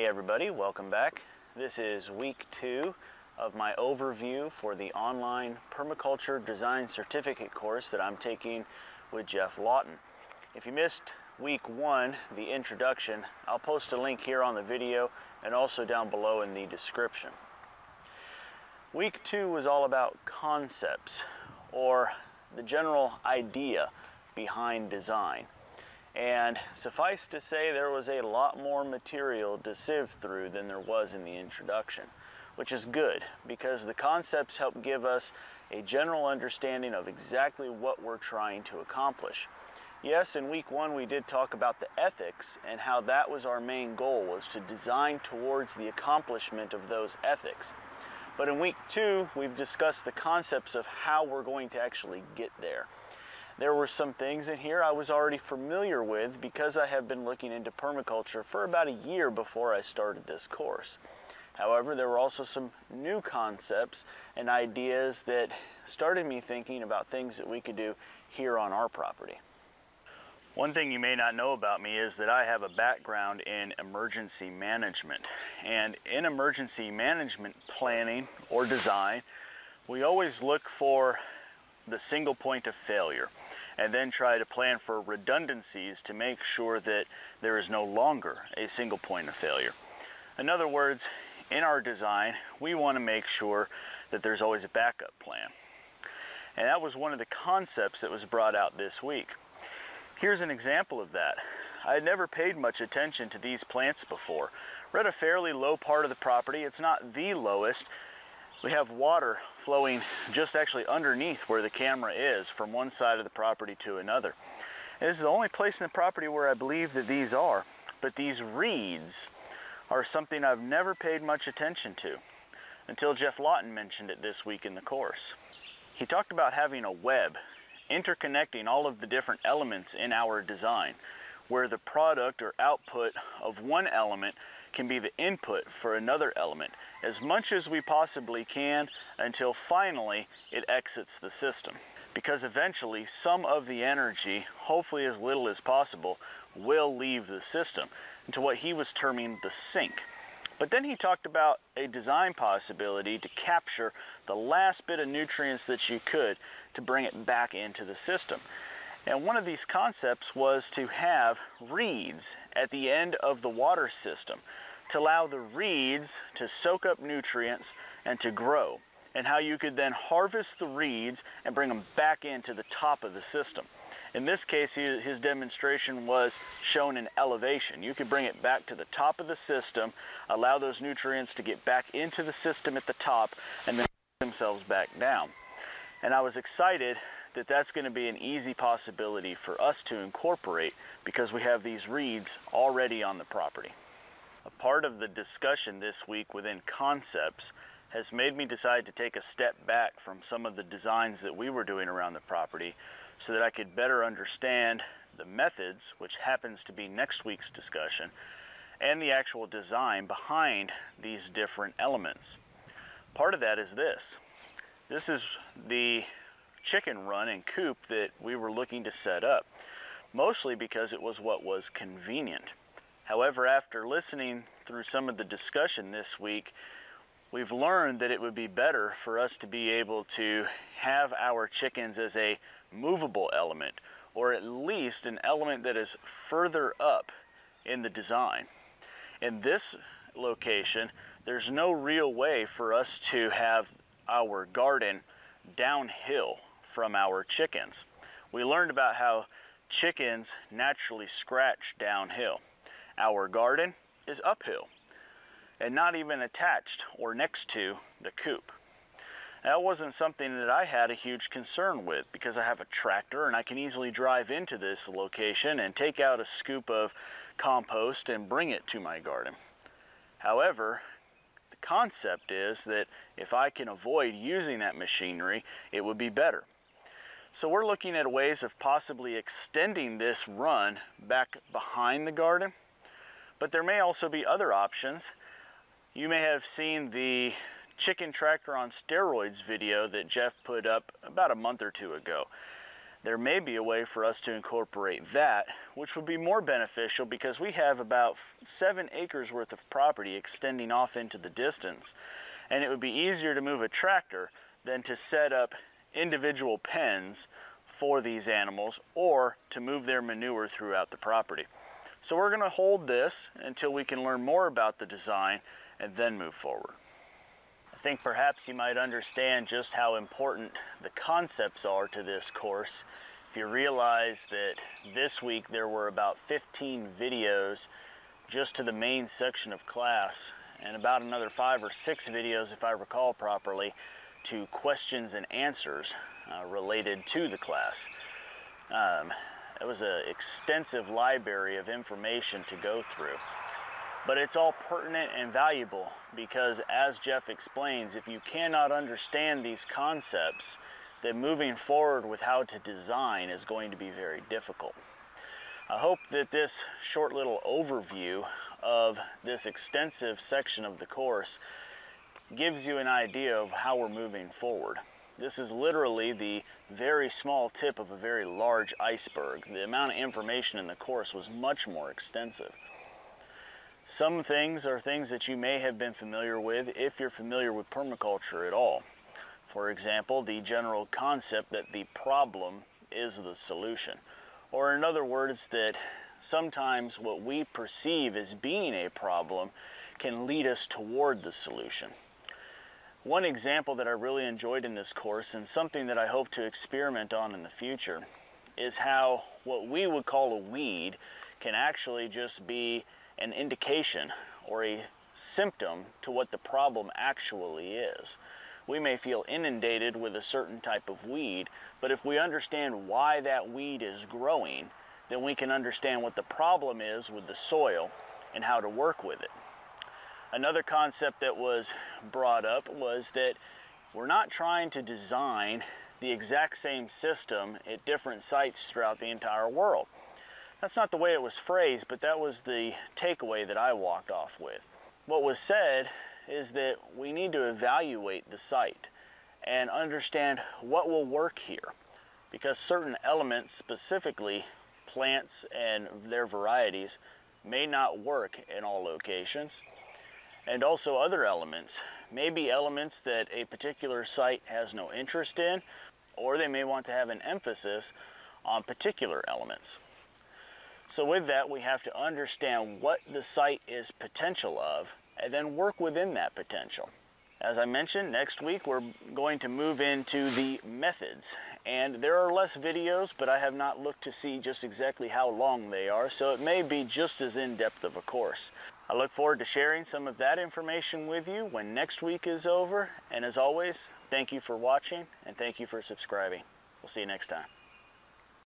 everybody, welcome back. This is week 2 of my overview for the online permaculture design certificate course that I'm taking with Geoff Lawton. If you missed week 1, the introduction, I'll post a link here on the video and also down below in the description. Week 2 was all about concepts, or the general idea behind design. And suffice to say, there was a lot more material to sieve through than there was in the introduction, which is good because the concepts help give us a general understanding of exactly what we're trying to accomplish. Yes, in week 1 we did talk about the ethics and how that was our main goal, was to design towards the accomplishment of those ethics. But in week 2 we've discussed the concepts of how we're going to actually get there. There were some things in here I was already familiar with because I have been looking into permaculture for about a year before I started this course. However, there were also some new concepts and ideas that started me thinking about things that we could do here on our property. One thing you may not know about me is that I have a background in emergency management. And in emergency management planning or design, we always look for the single point of failure, and then try to plan for redundancies to make sure that there is no longer a single point of failure. In other words, in our design, we want to make sure that there's always a backup plan. And that was one of the concepts that was brought out this week. Here's an example of that. I had never paid much attention to these plants before. We're at a fairly low part of the property. It's not the lowest. We have water flowing just actually underneath where the camera is from one side of the property to another. This is the only place in the property where I believe that these are, but these reeds are something I've never paid much attention to until Geoff Lawton mentioned it this week in the course. He talked about having a web interconnecting all of the different elements in our design, where the product or output of one element can be the input for another element, as much as we possibly can until finally it exits the system. Because eventually some of the energy, hopefully as little as possible, will leave the system into what he was terming the sink. But then he talked about a design possibility to capture the last bit of nutrients that you could to bring it back into the system. And one of these concepts was to have reeds at the end of the water system to allow the reeds to soak up nutrients and to grow, and how you could then harvest the reeds and bring them back into the top of the system. In this case, his demonstration was shown in elevation. You could bring it back to the top of the system, allow those nutrients to get back into the system at the top, and then themselves back down. And I was excited that that's going to be an easy possibility for us to incorporate because we have these reeds already on the property. A part of the discussion this week within concepts has made me decide to take a step back from some of the designs that we were doing around the property so that I could better understand the methods, which happens to be next week's discussion, and the actual design behind these different elements. Part of that is this. This is the chicken run and coop that we were looking to set up, mostly because it was what was convenient. However, after listening through some of the discussion this week, we've learned that it would be better for us to be able to have our chickens as a movable element, or at least an element that is further up in the design. In this location, there's no real way for us to have our garden downhill from our chickens. We learned about how chickens naturally scratch downhill. Our garden is uphill and not even attached or next to the coop. That wasn't something that I had a huge concern with because I have a tractor and I can easily drive into this location and take out a scoop of compost and bring it to my garden. However, the concept is that if I can avoid using that machinery, it would be better. So we're looking at ways of possibly extending this run back behind the garden. But there may also be other options. You may have seen the chicken tractor on steroids video that Geoff put up about a month or two ago. there may be a way for us to incorporate that, which would be more beneficial because we have about 7 acres worth of property extending off into the distance, and it would be easier to move a tractor than to set up individual pens for these animals or to move their manure throughout the property. So we're going to hold this until we can learn more about the design and then move forward. I think perhaps you might understand just how important the concepts are to this course if you realize that this week there were about 15 videos just to the main section of class, and about another 5 or 6 videos, if I recall properly, to questions and answers related to the class. It was an extensive library of information to go through. But it's all pertinent and valuable because, as Geoff explains, if you cannot understand these concepts, then moving forward with how to design is going to be very difficult. I hope that this short little overview of this extensive section of the course gives you an idea of how we're moving forward. This is literally the very small tip of a very large iceberg. The amount of information in the course was much more extensive. Some things are things that you may have been familiar with if you're familiar with permaculture at all. For example, the general concept that the problem is the solution. Or in other words, that sometimes what we perceive as being a problem can lead us toward the solution. One example that I really enjoyed in this course, and something that I hope to experiment on in the future, is how what we would call a weed can actually just be an indication or a symptom to what the problem actually is. We may feel inundated with a certain type of weed, but if we understand why that weed is growing, then we can understand what the problem is with the soil and how to work with it. Another concept that was brought up was that we're not trying to design the exact same system at different sites throughout the entire world. That's not the way it was phrased, but that was the takeaway that I walked off with. What was said is that we need to evaluate the site and understand what will work here, because certain elements, specifically plants and their varieties, may not work in all locations. And also other elements may be elements that a particular site has no interest in, or they may want to have an emphasis on particular elements. So with that, we have to understand what the site is potential of and then work within that potential. As I mentioned, next week we're going to move into the methods, and there are less videos, but I have not looked to see just exactly how long they are, so it may be just as in-depth of a course. I look forward to sharing some of that information with you when next week is over, and as always, thank you for watching and thank you for subscribing. We'll see you next time.